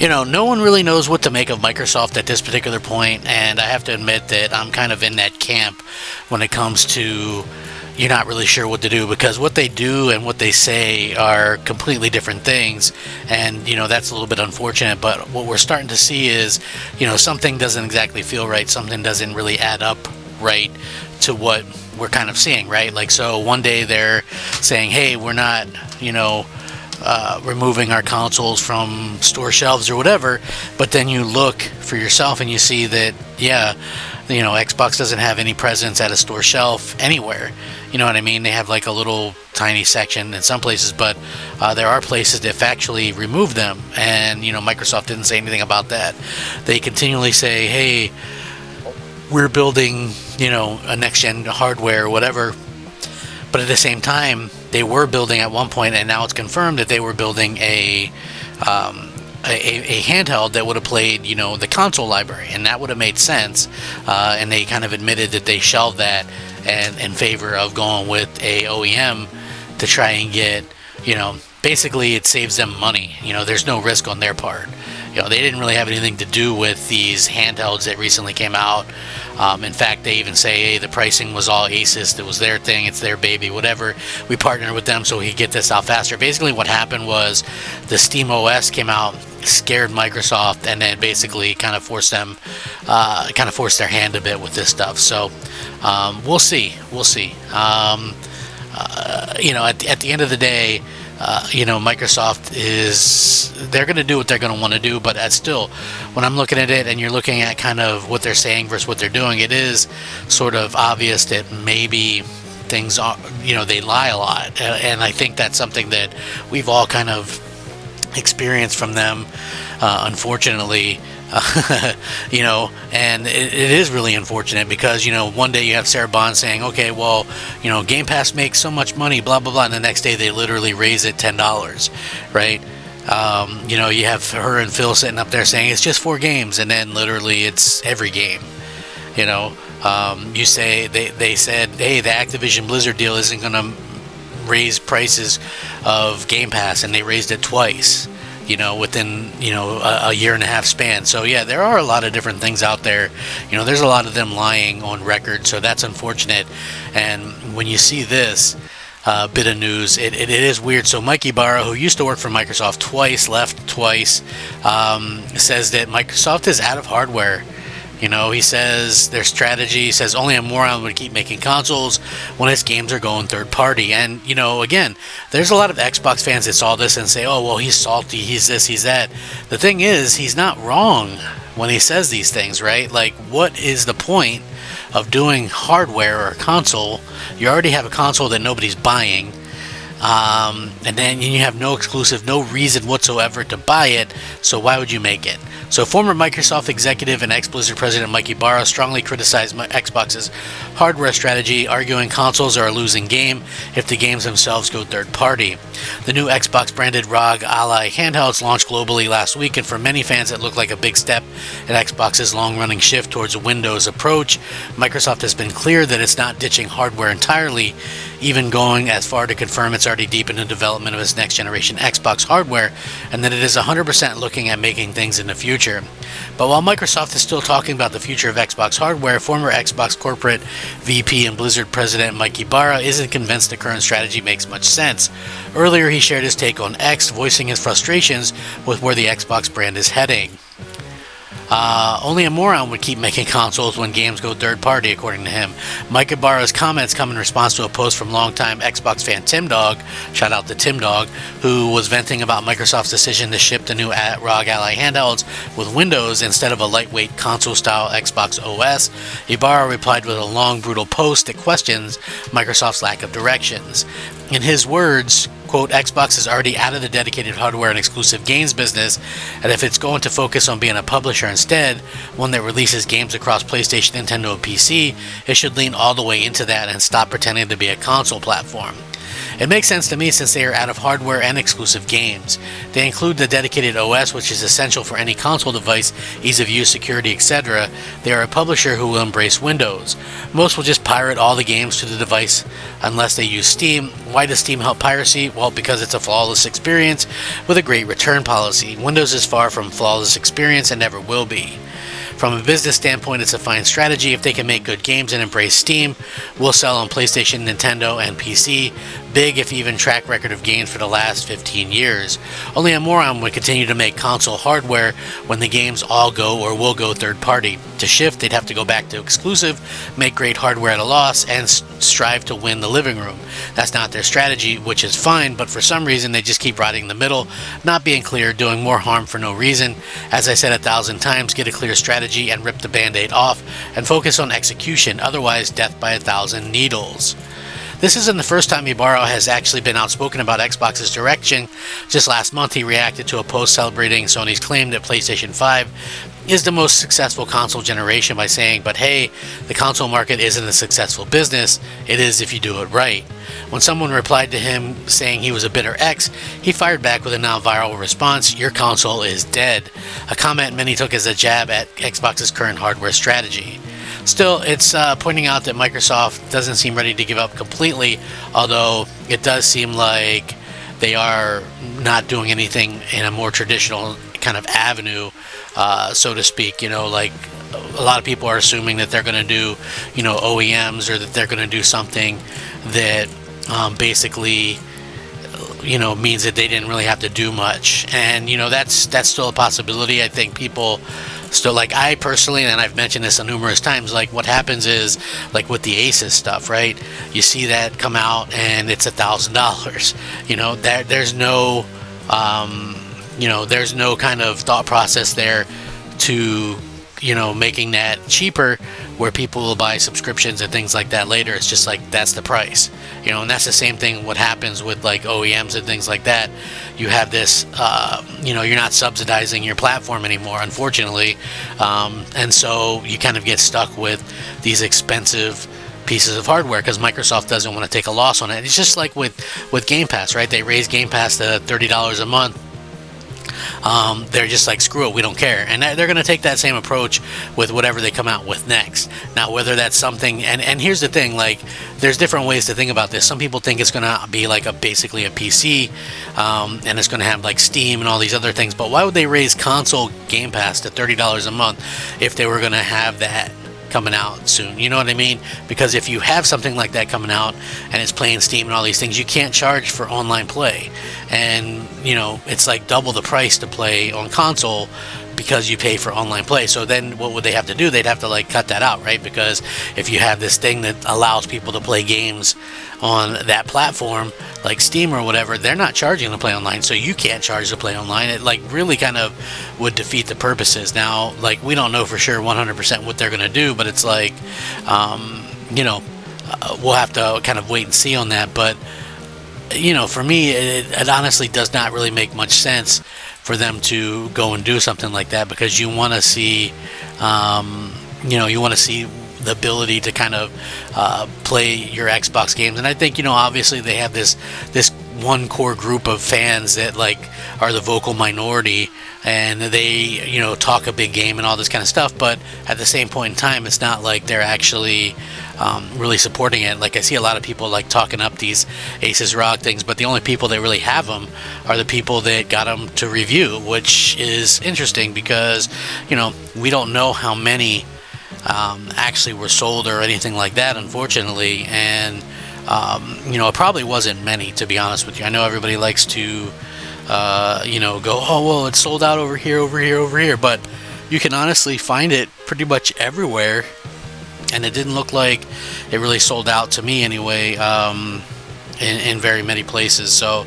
No one really knows what to make of Microsoft at this particular point, and I have to admit that I'm kind of in that camp when it comes to you're not really sure what to do, because what they do and what they say are completely different things, and that's a little bit unfortunate. But what we're starting to see is something doesn't exactly feel right, something doesn't really add up right to what we're kind of seeing, right? Like, so one day they're saying, hey, we're not removing our consoles from store shelves or whatever, but then you look for yourself and you see that Xbox doesn't have any presence at a store shelf anywhere. You know what I mean? They have like a little tiny section in some places, but there are places that have actually removed them, and Microsoft didn't say anything about that. They continually say, hey, we're building a next gen hardware or whatever, but at the same time they were building at one point, and now it's confirmed that they were building a handheld that would have played the console library, and that would have made sense, and they kind of admitted that they shelved that and in favor of going with a OEM to try and get basically it saves them money. There's no risk on their part. They didn't really have anything to do with these handhelds that recently came out. In fact, they even say, hey, the pricing was all Asus. It was their thing. It's their baby, whatever. We partnered with them so we could get this out faster. Basically, what happened was the Steam OS came out, scared Microsoft, and then basically kind of forced their hand a bit with this stuff. So we'll see. At the end of the day, Microsoft they're going to do what they're going to want to do, but still, when I'm looking at it and you're looking at kind of what they're saying versus what they're doing, it is sort of obvious that maybe things are, they lie a lot. And I think that's something that we've all kind of experienced from them, unfortunately. And it is really unfortunate because, one day you have Sarah Bond saying, okay, well, Game Pass makes so much money, blah, blah, blah, and the next day they literally raise it $10, right? You have her and Phil sitting up there saying it's just 4 games, and then literally it's every game. You say they said, hey, the Activision Blizzard deal isn't going to raise prices of Game Pass, and they raised it twice. Within a year and a half span. So yeah, there are a lot of different things out there. There's a lot of them lying on record, so that's unfortunate. And when you see this bit of news, it is weird. So Mike Ibarra, who used to work for Microsoft twice, left twice, says that Microsoft is out of hardware. He says their strategy says only a moron would keep making consoles when its games are going third party. And, again, there's a lot of Xbox fans that saw this and say, oh, well, he's salty, he's this, he's that. The thing is, he's not wrong when he says these things, right? Like, what is the point of doing hardware or a console? You already have a console that nobody's buying. And then you have no exclusive, no reason whatsoever to buy it, so why would you make it? So former Microsoft executive and ex-Blizzard president Mike Ibarra strongly criticized Xbox's hardware strategy, arguing consoles are a losing game if the games themselves go third-party. The new Xbox-branded ROG Ally handhelds launched globally last week, and for many fans it looked like a big step in Xbox's long-running shift towards a Windows approach. Microsoft has been clear that it's not ditching hardware entirely, even going as far to confirm it's already deep in the development of its next-generation Xbox hardware, and that it is 100% looking at making things in the future. But while Microsoft is still talking about the future of Xbox hardware, former Xbox corporate VP and Blizzard president Mike Ibarra isn't convinced the current strategy makes much sense. Earlier, he shared his take on X, voicing his frustrations with where the Xbox brand is heading. Only a moron would keep making consoles when games go third party, according to him. Mike Ibarra's comments come in response to a post from longtime Xbox fan Tim Dog, shout out to Tim Dog, who was venting about Microsoft's decision to ship the new ROG Ally handhelds with Windows instead of a lightweight console-style Xbox OS. Ibarra replied with a long, brutal post that questions Microsoft's lack of directions. In his words, quote, Xbox is already out of the dedicated hardware and exclusive games business, and if it's going to focus on being a publisher instead, one that releases games across PlayStation, Nintendo, and PC, it should lean all the way into that and stop pretending to be a console platform. It makes sense to me since they are out of hardware and exclusive games. They include the dedicated OS, which is essential for any console device, ease of use, security, etc. They are a publisher who will embrace Windows. Most will just pirate all the games to the device unless they use Steam. Why does Steam help piracy? Well, because it's a flawless experience with a great return policy. Windows is far from flawless experience and never will be. From a business standpoint, it's a fine strategy. If they can make good games and embrace Steam, we'll sell on PlayStation, Nintendo, and PC. Big, if even, track record of games for the last 15 years. Only a moron would continue to make console hardware when the games all go or will go third party. To shift, they'd have to go back to exclusive, make great hardware at a loss, and strive to win the living room. That's not their strategy, which is fine, but for some reason they just keep riding the middle, not being clear, doing more harm for no reason. As I said 1,000 times, get a clear strategy and rip the band-aid off and focus on execution, otherwise death by 1,000 needles. This isn't the first time Ibarra has actually been outspoken about Xbox's direction. Just last month he reacted to a post celebrating Sony's claim that PlayStation 5 is the most successful console generation by saying, but hey, the console market isn't a successful business, it is if you do it right. When someone replied to him saying he was a bitter X, he fired back with a now viral response, your console is dead, a comment many took as a jab at Xbox's current hardware strategy. Still, it's pointing out that Microsoft doesn't seem ready to give up completely, although it does seem like they are not doing anything in a more traditional kind of avenue, so to speak. Like a lot of people are assuming that they're going to do, OEMs, or that they're going to do something that basically, means that they didn't really have to do much. And, that's still a possibility. I think people still, like I personally, and I've mentioned this numerous times, like what happens is, like with the Asus stuff, right? You see that come out and it's $1,000. There's no, there's no kind of thought process there to, making that cheaper, where people will buy subscriptions and things like that later. It's just like, that's the price, and that's the same thing what happens with like OEMs and things like that. You have this, you're not subsidizing your platform anymore, unfortunately, and so you kind of get stuck with these expensive pieces of hardware because Microsoft doesn't want to take a loss on it. It's just like with Game Pass, right? They raised Game Pass to $30 a month. They're just like, screw it, we don't care. And they're going to take that same approach with whatever they come out with next. Now, whether that's something, and here's the thing, like, there's different ways to think about this. Some people think it's going to be like basically a PC, and it's going to have like Steam and all these other things. But why would they raise console Game Pass to $30 a month if they were going to have that coming out soon? You know what I mean? Because if you have something like that coming out and it's playing Steam and all these things, you can't charge for online play, and it's like double the price to play on console because you pay for online play. So then what would they have to do? They'd have to like cut that out, right? Because if you have this thing that allows people to play games on that platform like Steam or whatever, they're not charging to play online, so you can't charge to play online. It like really kind of would defeat the purposes. Now, like, we don't know for sure 100% what they're going to do, but it's like we'll have to kind of wait and see on that. But for me, it honestly does not really make much sense for them to go and do something like that, because you want to see the ability to kind of play your Xbox games. And I think, obviously they have this one core group of fans that like are the vocal minority, and they talk a big game and all this kind of stuff, but at the same point in time, it's not like they're actually really supporting it. Like, I see a lot of people like talking up these Asus ROG things, but the only people that really have them are the people that got them to review, which is interesting because we don't know how many actually were sold or anything like that, unfortunately. And it probably wasn't many, to be honest with you. I know everybody likes to go, oh well, it's sold out over here, but you can honestly find it pretty much everywhere, and it didn't look like it really sold out to me anyway, in very many places. So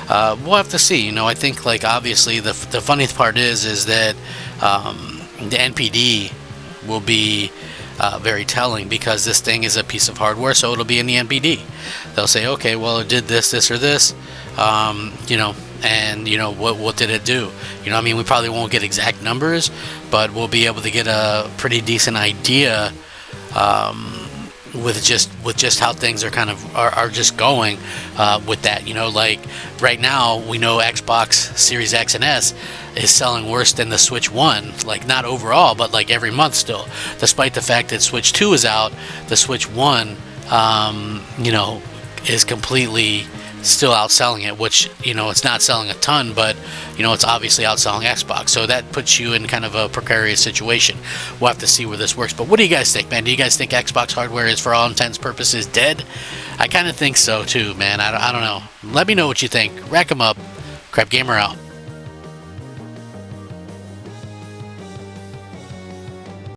we'll have to see. I think, like, obviously the funny part is that the NPD will be very telling, because this thing is a piece of hardware, so it'll be in the NPD. They'll say, okay, well, it did this or this, and what did it do? I mean, we probably won't get exact numbers, but we'll be able to get a pretty decent idea, with just how things are kind of are just going with that. You know, like right now we know Xbox Series X and S is selling worse than the Switch 1, like not overall, but like every month still, despite the fact that Switch 2 is out. The Switch 1, you know, is completely still outselling it, which, you know, it's not selling a ton, but, you know, it's obviously outselling Xbox. So that puts you in kind of a precarious situation. We'll have to see where this works. But what do you guys think, man? Do you guys think Xbox hardware is, for all intents and purposes, dead? I kind of think so too, man. I don't know. Let me know what you think. Rack 'em up. Crap Gamer out.